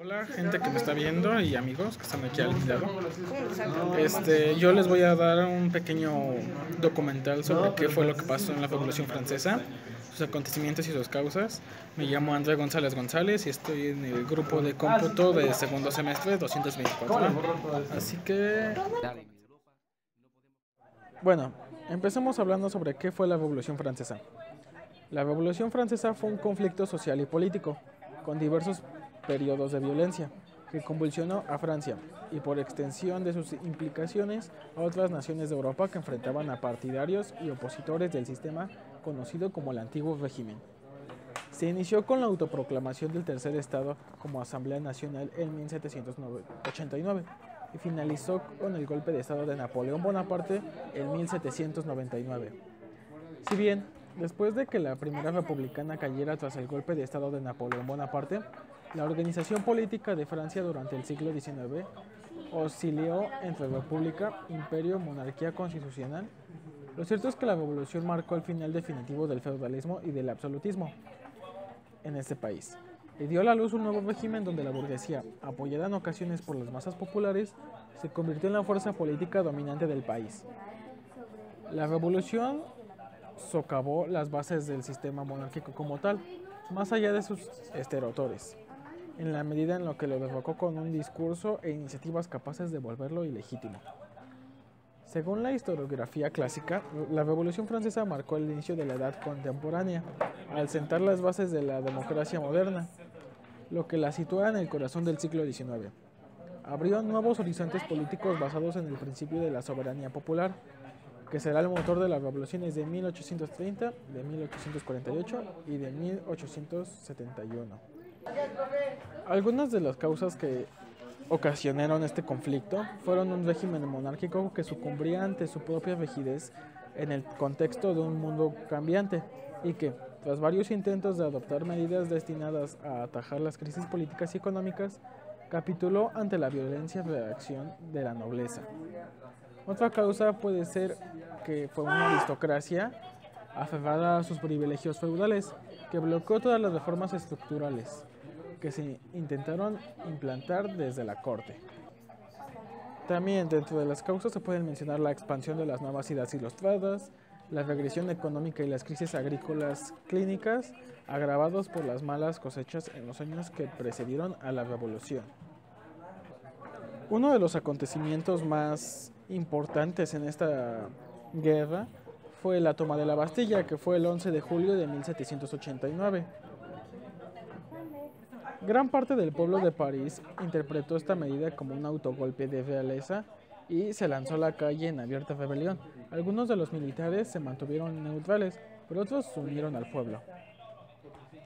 Hola, gente que me está viendo y amigos que están aquí al lado. Yo les voy a dar un pequeño documental sobre qué fue lo que pasó en la Revolución Francesa, sus acontecimientos y sus causas. Me llamo André González González y estoy en el grupo de cómputo de segundo semestre 224. Así que, bueno, empecemos hablando sobre qué fue la Revolución Francesa. La Revolución Francesa fue un conflicto social y político, con diversos periodos de violencia, que convulsionó a Francia y por extensión de sus implicaciones a otras naciones de Europa que enfrentaban a partidarios y opositores del sistema conocido como el Antiguo Régimen. Se inició con la autoproclamación del Tercer Estado como Asamblea Nacional en 1789 y finalizó con el golpe de Estado de Napoleón Bonaparte en 1799. Si bien, después de que la Primera Republicana cayera tras el golpe de Estado de Napoleón Bonaparte, la organización política de Francia durante el siglo XIX osciló entre república, imperio, monarquía constitucional. Lo cierto es que la revolución marcó el final definitivo del feudalismo y del absolutismo en este país, y dio a la luz un nuevo régimen donde la burguesía, apoyada en ocasiones por las masas populares, se convirtió en la fuerza política dominante del país. La revolución socavó las bases del sistema monárquico como tal, más allá de sus estertores, en la medida en lo que lo derrocó con un discurso e iniciativas capaces de volverlo ilegítimo. Según la historiografía clásica, la Revolución Francesa marcó el inicio de la Edad Contemporánea, al sentar las bases de la democracia moderna, lo que la sitúa en el corazón del siglo XIX. Abrió nuevos horizontes políticos basados en el principio de la soberanía popular, que será el motor de las revoluciones de 1830, de 1848 y de 1871. Algunas de las causas que ocasionaron este conflicto fueron un régimen monárquico que sucumbía ante su propia rigidez en el contexto de un mundo cambiante y que, tras varios intentos de adoptar medidas destinadas a atajar las crisis políticas y económicas, capituló ante la violencia reacción de la nobleza. Otra causa puede ser que fue una aristocracia aferrada a sus privilegios feudales, que bloqueó todas las reformas estructurales que se intentaron implantar desde la corte. También dentro de las causas se pueden mencionar la expansión de las nuevas ideas ilustradas, la regresión económica y las crisis agrícolas clínicas, agravados por las malas cosechas en los años que precedieron a la revolución. Uno de los acontecimientos más importantes en esta guerra fue la toma de la Bastilla, que fue el 11 de julio de 1789. Gran parte del pueblo de París interpretó esta medida como un autogolpe de realeza y se lanzó a la calle en abierta rebelión. Algunos de los militares se mantuvieron neutrales, pero otros se unieron al pueblo.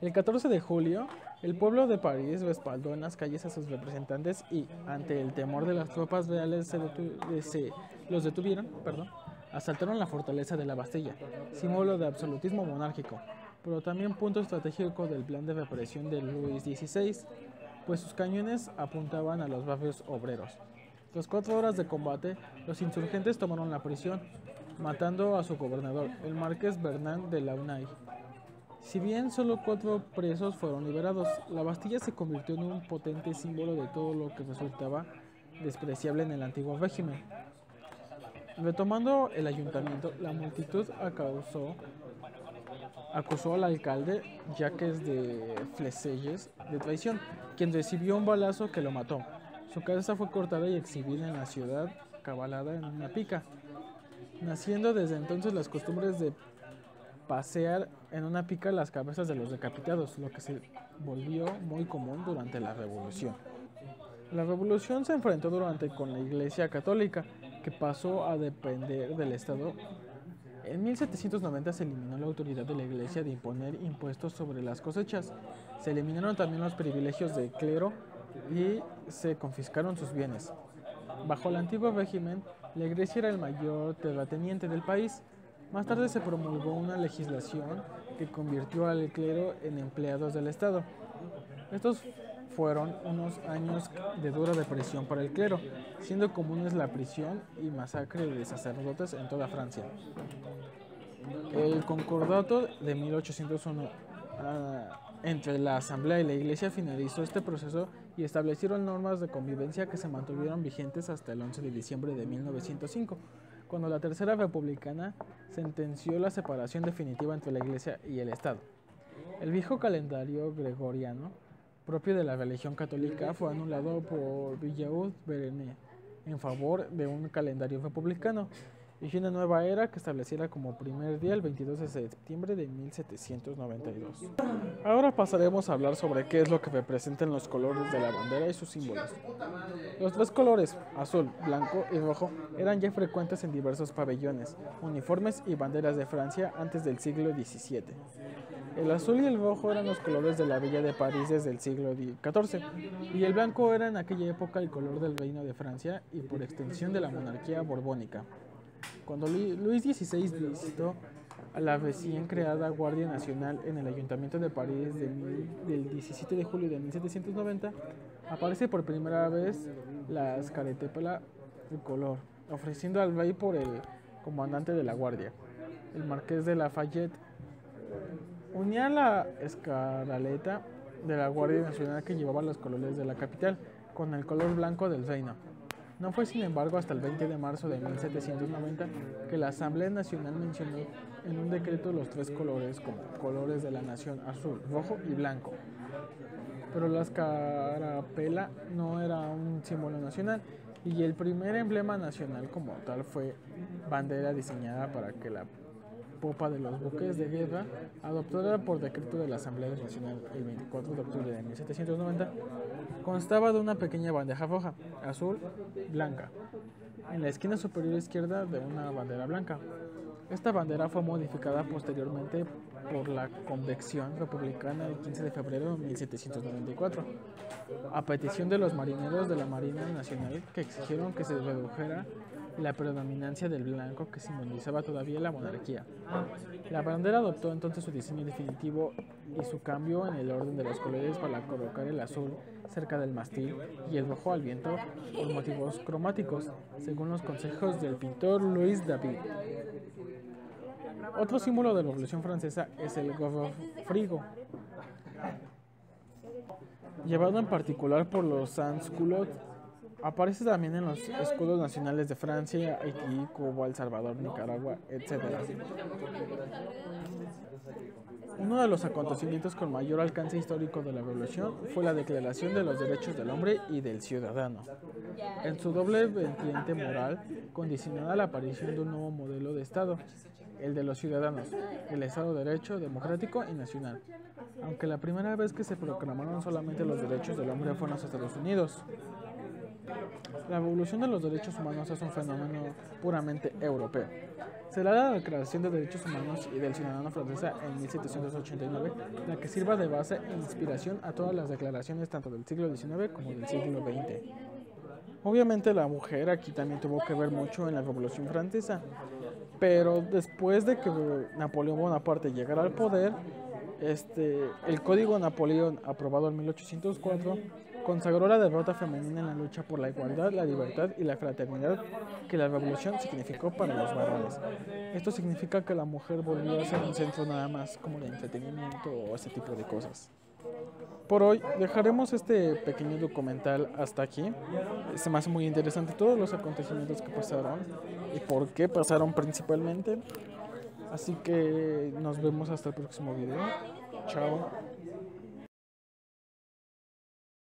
El 14 de julio, el pueblo de París respaldó en las calles a sus representantes y, ante el temor de las tropas reales los detuvieron, asaltaron la fortaleza de la Bastilla, símbolo de absolutismo monárquico, pero también punto estratégico del plan de represión de Luis XVI, pues sus cañones apuntaban a los barrios obreros. Tras 4 horas de combate, los insurgentes tomaron la prisión, matando a su gobernador, el marqués Bernard de Launay. Si bien solo 4 presos fueron liberados, la Bastilla se convirtió en un potente símbolo de todo lo que resultaba despreciable en el antiguo régimen. Retomando el ayuntamiento, la multitud acusó al alcalde, Jacques de Flesselles, de traición, quien recibió un balazo que lo mató. Su cabeza fue cortada y exhibida en la ciudad, cabalada en una pica, naciendo desde entonces las costumbres de pasear en una pica las cabezas de los decapitados, lo que se volvió muy común durante la Revolución. La Revolución se enfrentó con la Iglesia Católica, que pasó a depender del Estado. En 1790 se eliminó la autoridad de la Iglesia de imponer impuestos sobre las cosechas. Se eliminaron también los privilegios del clero y se confiscaron sus bienes. Bajo el antiguo régimen, la Iglesia era el mayor terrateniente del país. Más tarde se promulgó una legislación que convirtió al clero en empleados del Estado. Estos fueron unos años de dura represión para el clero, siendo comunes la prisión y masacre de sacerdotes en toda Francia. El Concordato de 1801 entre la Asamblea y la Iglesia finalizó este proceso y establecieron normas de convivencia que se mantuvieron vigentes hasta el 11 de diciembre de 1905, cuando la Tercera Republicana sentenció la separación definitiva entre la Iglesia y el Estado. El viejo calendario gregoriano, propio de la religión católica, fue anulado por Villehardouin en favor de un calendario republicano y una nueva era que estableciera como primer día el 22 de septiembre de 1792. Ahora pasaremos a hablar sobre qué es lo que representan los colores de la bandera y sus símbolos. Los tres colores, azul, blanco y rojo, eran ya frecuentes en diversos pabellones, uniformes y banderas de Francia antes del siglo XVII. El azul y el rojo eran los colores de la Villa de París desde el siglo XIV, y el blanco era en aquella época el color del Reino de Francia y por extensión de la monarquía borbónica. Cuando Luis XVI visitó a la recién creada Guardia Nacional en el Ayuntamiento de París del 17 de julio de 1790, aparece por primera vez la escarapela tricolor, ofreciendo al rey por el comandante de la Guardia, el Marqués de Lafayette. Unía la escaraleta de la Guardia Nacional que llevaba los colores de la capital con el color blanco del reino. No fue sin embargo hasta el 20 de marzo de 1790 que la Asamblea Nacional mencionó en un decreto los tres colores como colores de la nación: azul, rojo y blanco. Pero la escarapela no era un símbolo nacional y el primer emblema nacional como tal fue bandera diseñada para que la popa de los buques de guerra, adoptada por decreto de la Asamblea Nacional el 24 de octubre de 1790, constaba de una pequeña bandeja roja, azul, blanca, en la esquina superior izquierda de una bandera blanca. Esta bandera fue modificada posteriormente por la Convención Republicana el 15 de febrero de 1794, a petición de los marineros de la Marina Nacional que exigieron que se redujera la predominancia del blanco que simbolizaba todavía la monarquía. La bandera adoptó entonces su diseño definitivo y su cambio en el orden de los colores para colocar el azul cerca del mástil y el rojo al viento por motivos cromáticos, según los consejos del pintor Louis David. Otro símbolo de la Revolución Francesa es el gorro frigo, llevado en particular por los sans-culottes. Aparece también en los escudos nacionales de Francia, Haití, Cuba, El Salvador, Nicaragua, etc. Uno de los acontecimientos con mayor alcance histórico de la Revolución fue la Declaración de los Derechos del Hombre y del Ciudadano. En su doble vertiente moral, condicionada la aparición de un nuevo modelo de Estado, el de los ciudadanos, el Estado de Derecho, democrático y nacional. Aunque la primera vez que se proclamaron solamente los derechos del hombre fue en los Estados Unidos. La evolución de los derechos humanos es un fenómeno puramente europeo. Será la Declaración de Derechos Humanos y del Ciudadano francesa en 1789 la que sirva de base e inspiración a todas las declaraciones tanto del siglo XIX como del siglo XX. Obviamente la mujer aquí también tuvo que ver mucho en la Revolución Francesa, pero después de que Napoleón Bonaparte llegara al poder, el Código Napoleón, aprobado en 1804, consagró la derrota femenina en la lucha por la igualdad, la libertad y la fraternidad que la revolución significó para los varones. Esto significa que la mujer volvió a ser un centro nada más como de entretenimiento o ese tipo de cosas. Por hoy dejaremos este pequeño documental hasta aquí. Se me hace muy interesante todos los acontecimientos que pasaron y por qué pasaron principalmente. Así que nos vemos hasta el próximo video. Chao.